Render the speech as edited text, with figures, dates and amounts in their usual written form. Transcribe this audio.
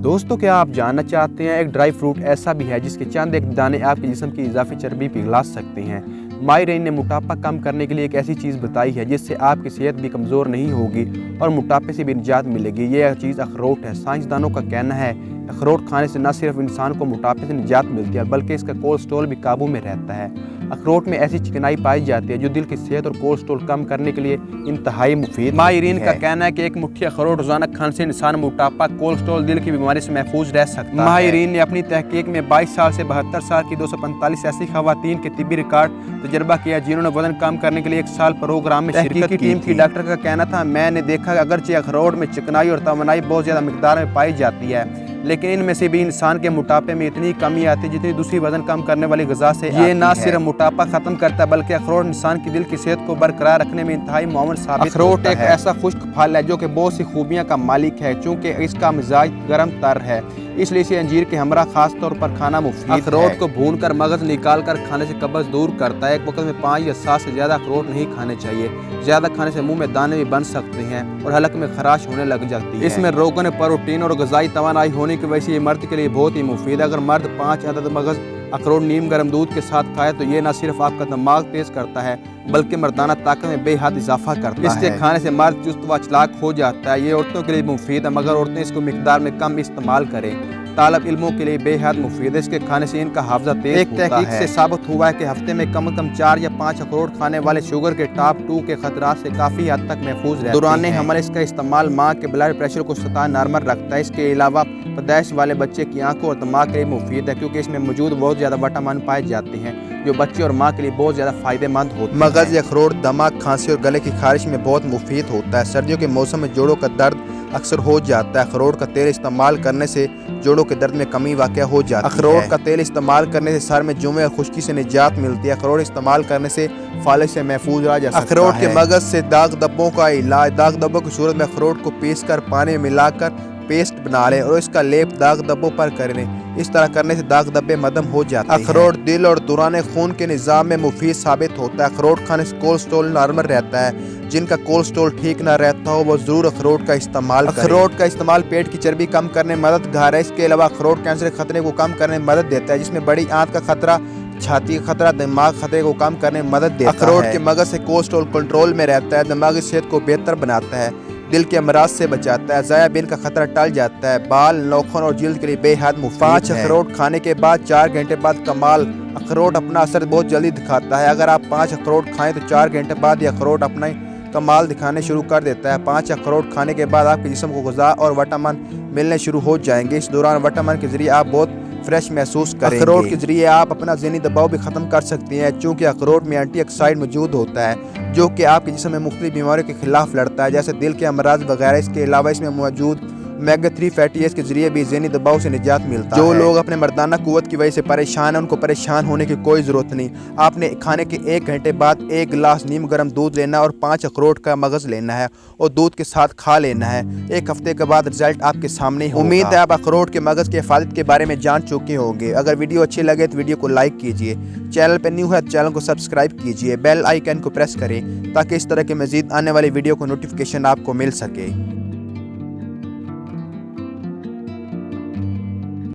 دوستوں کیا آپ جاننا چاہتے ہیں ایک ڈرائی فروٹ ایسا بھی ہے جس کے چند ایک دانے آپ کے جسم کی اضافی چربی پگھلا سکتے ہیں۔ ماہرین نے موٹاپا کم کرنے کے لیے ایک ایسی چیز بتائی ہے جس سے آپ کی صحت بھی کمزور نہیں ہوگی اور موٹاپے سے بھی نجات ملے گی۔ یہ چیز اخروٹ ہے۔ سائنسدانوں کا کہنا ہے اخروٹ کھانے سے نہ صرف انسان کو موٹاپے سے نجات ملتی ہے بلکہ اس کا کولیسٹرول بھی قابو میں رہتا ہے۔ اخروٹ میں ایسی چکنائی پائی جاتی ہے جو دل کی صحت اور کولیسٹرول کم کرنے کے لیے انتہائی مفید ہے۔ ماہرین کا کہنا ہے کہ ایک مٹھی اخروٹ روزانہ کھانے سے انسان موٹاپا، کولیسٹرول، دل کی بیماری سے محفوظ رہ سکتا ہے۔ ماہرین نے اپنی تحقیق میں 22 سال سے 72 سال کی 245 ایسی خواتین کے طبی ریکارڈ تجربہ کیا جنہوں نے وزن کم کرنے کے لیے 1 سال پروگرام میں شرکت کی۔ ٹیم کی ڈاکٹر کا کہنا تھا میں نے دیکھا کہ اگرچہ اخروٹ میں چکنائی اور توانائی بہت زیادہ مقدار میں پائی جاتی ہے لیکن ان میں سے بھی انسان کے موٹاپے میں اتنی کمی آتی ہے جتنی دوسری وزن کم کرنے والی غذا سے یہ نہ صرف موٹاپا ختم کرتا ہے بلکہ اخروٹ انسان کی دل کی صحت کو برقرار رکھنے میں انتہائی معاون ثابت ہوتا ہے۔ اخروٹ ایک ایسا خشک پھل ہے جو کہ بہت سی خوبیاں کا مالک ہے چونکہ اس کا مزاج گرم تر ہے اس لیے اسے انجیر کے ہمراہ خاص طور پر کھانا مفید ہے۔ اخروٹ کو بھون کر مغز نکال کر کھانے سے قبض دور کرتا ہے۔ ایک وقت میں 5 یا 7 سے زیادہ اخروٹ نہیں کھانے چاہیے۔ زیادہ کھانے سے منہ میں دانے بھی بن سکتے ہیں اور حلق میں خراش ہونے لگ جاتی ہے۔ اس میں روغن، پروٹین اور غذائی توانائی ہونے کی وجہ سے یہ مرد کے لیے بہت ہی مفید ہے۔ اگر مرد 5 عدد مغز اخروٹ نیم گرم دودھ کے ساتھ کھائے تو یہ نہ صرف آپ کا دماغ تیز کرتا ہے بلکہ مردانہ طاقت میں بے حد اضافہ کرتا ہے۔ اس کے کھانے سے مرد چست و چلاک ہو جاتا ہے۔ یہ عورتوں کے لیے مفید ہے مگر عورتیں اس کو مقدار میں کم استعمال کریں۔ طالب علموں کے لیے بے حد مفید ہے۔ اس کے کھانے سے ان کا حافظہ تیز ہوتا ہے۔ ایک تحقیق سے ثابت ہوا ہے کہ ہفتے میں کم از کم 4 یا 5 اخروٹ کھانے والے شوگر کے ٹائپ 2 کے خطرات سے کافی حد تک محفوظ رہتے ہیں۔ دوران حمل اس کا استعمال ماں کے بلڈ پریشر کو سطح نارمل رکھتا ہے۔ اس کے علاوہ پیدائش والے بچے کی آنکھوں اور دماغ کے لیے مفید ہے کیونکہ اس میں موجود بہت زیادہ وٹامن پائے جاتے ہیں جو بچے اور ماں کے لیے بہت زیادہ فائدہ مند ہوتے ہیں۔ مغز اخروٹ دماغ، کھانسی اور گلے کی خارش میں بہت مفید ہوتا ہے۔ سردیوں کے موسم میں جوڑوں کا درد اکثر ہو جاتا ہے۔ اخروٹ کا تیل استعمال کرنے سے جوڑوں کے درد میں کمی واقع ہو جاتی ہے۔ اخروٹ کا تیل استعمال کرنے سے سر میں جوئیں اور خشکی سے نجات ملتی ہے۔ اخروٹ استعمال کرنے سے فالج سے محفوظ رہا جا سکتا ہے۔ اخروٹ کے مغز سے داغ دھبوں کا علاج۔ داغ دھبوں کی صورت میں اخروٹ کو پیس کر پانی میں ملا کر پیسٹ بنا لیں اور اس کا لیپ داغ دھبوں پر کریں۔ اس طرح کرنے سے داغ دھبے مدم ہو جاتے ہیں۔ اخروٹ دل اور دوران خون کے نظام میں مفید ثابت ہوتا ہے۔ اخروٹ کھانے سے کولیسٹرول نارمل رہتا ہے۔ جن کا کولیسٹرول ٹھیک نہ رہتا ہو وہ ضرور اخروٹ کا استعمال کریں۔ اخروٹ کا استعمال پیٹ کی چربی کم کرنے میں مددگار ہے۔ اس کے علاوہ اخروٹ کینسر کے خطرے کو کم کرنے میں مدد دیتا ہے جس میں بڑی آنت کا خطرہ، چھاتی کا خطرہ، دماغ خطرے کو کم کرنے میں مدد دیتا ہے۔ اخروٹ کے مغز سے کولیسٹرول کنٹرول میں رہتا ہے، دماغی صحت کو بہتر بناتا ہے، دل کے امراض سے بچاتا ہے، ذیابین کا خطرہ ٹل جاتا ہے، بال، ناخن اور جلد کے لیے بے حد مفید ہے۔ 5 اخروٹ کھانے کے بعد 4 گھنٹے بعد کمال اخروٹ اپنا اثر بہت جلدی دکھاتا ہے۔ اگر آپ 5 اخروٹ کھائیں تو 4 گھنٹے بعد یہ اخروٹ اپنا کمال دکھانے شروع کر دیتا ہے۔ 5 اخروٹ کھانے کے بعد آپ کے جسم کو غذا اور وٹامن ملنے شروع ہو جائیں گے۔ اس دوران وٹامن کے ذریعے آپ بہت فریش محسوس کریں گے۔ اخروٹ کے ذریعے آپ اپنا ذہنی دباؤ بھی ختم کر سکتے ہیں چونکہ اخروٹ میں اینٹی آکسائڈ موجود ہوتا ہے جو کہ آپ کے جسم میں مختلف بیماریوں کے خلاف لڑتا ہے جیسے دل کے امراض وغیرہ۔ اس کے علاوہ اس میں موجود اومیگا 3 فیٹی ایسڈ کے ذریعے بھی ذہنی دباؤ سے نجات ملتا ہے۔ جو لوگ اپنے مردانہ قوت کی وجہ سے پریشان ہیں ان کو پریشان ہونے کی کوئی ضرورت نہیں۔ آپ نے کھانے کے 1 گھنٹے بعد 1 گلاس نیم گرم دودھ لینا اور 5 اخروٹ کا مغز لینا ہے اور دودھ کے ساتھ کھا لینا ہے۔ 1 ہفتے کے بعد رزلٹ آپ کے سامنے ہوگا۔ امید ہے آپ اخروٹ کے مغز کے حفاظت کے بارے میں جان چکے ہوں گے۔ اگر ویڈیو اچھی لگے تو ویڈیو کو لائک کیجیے، چینل پہ نیو ہے تو چینل کو سبسکرائب کیجیے، بیل آئیکن کو پریس کریں تاکہ اس طرح کے مزید آنے والی ویڈیو کو نوٹیفیکیشن آپ کو مل سکے۔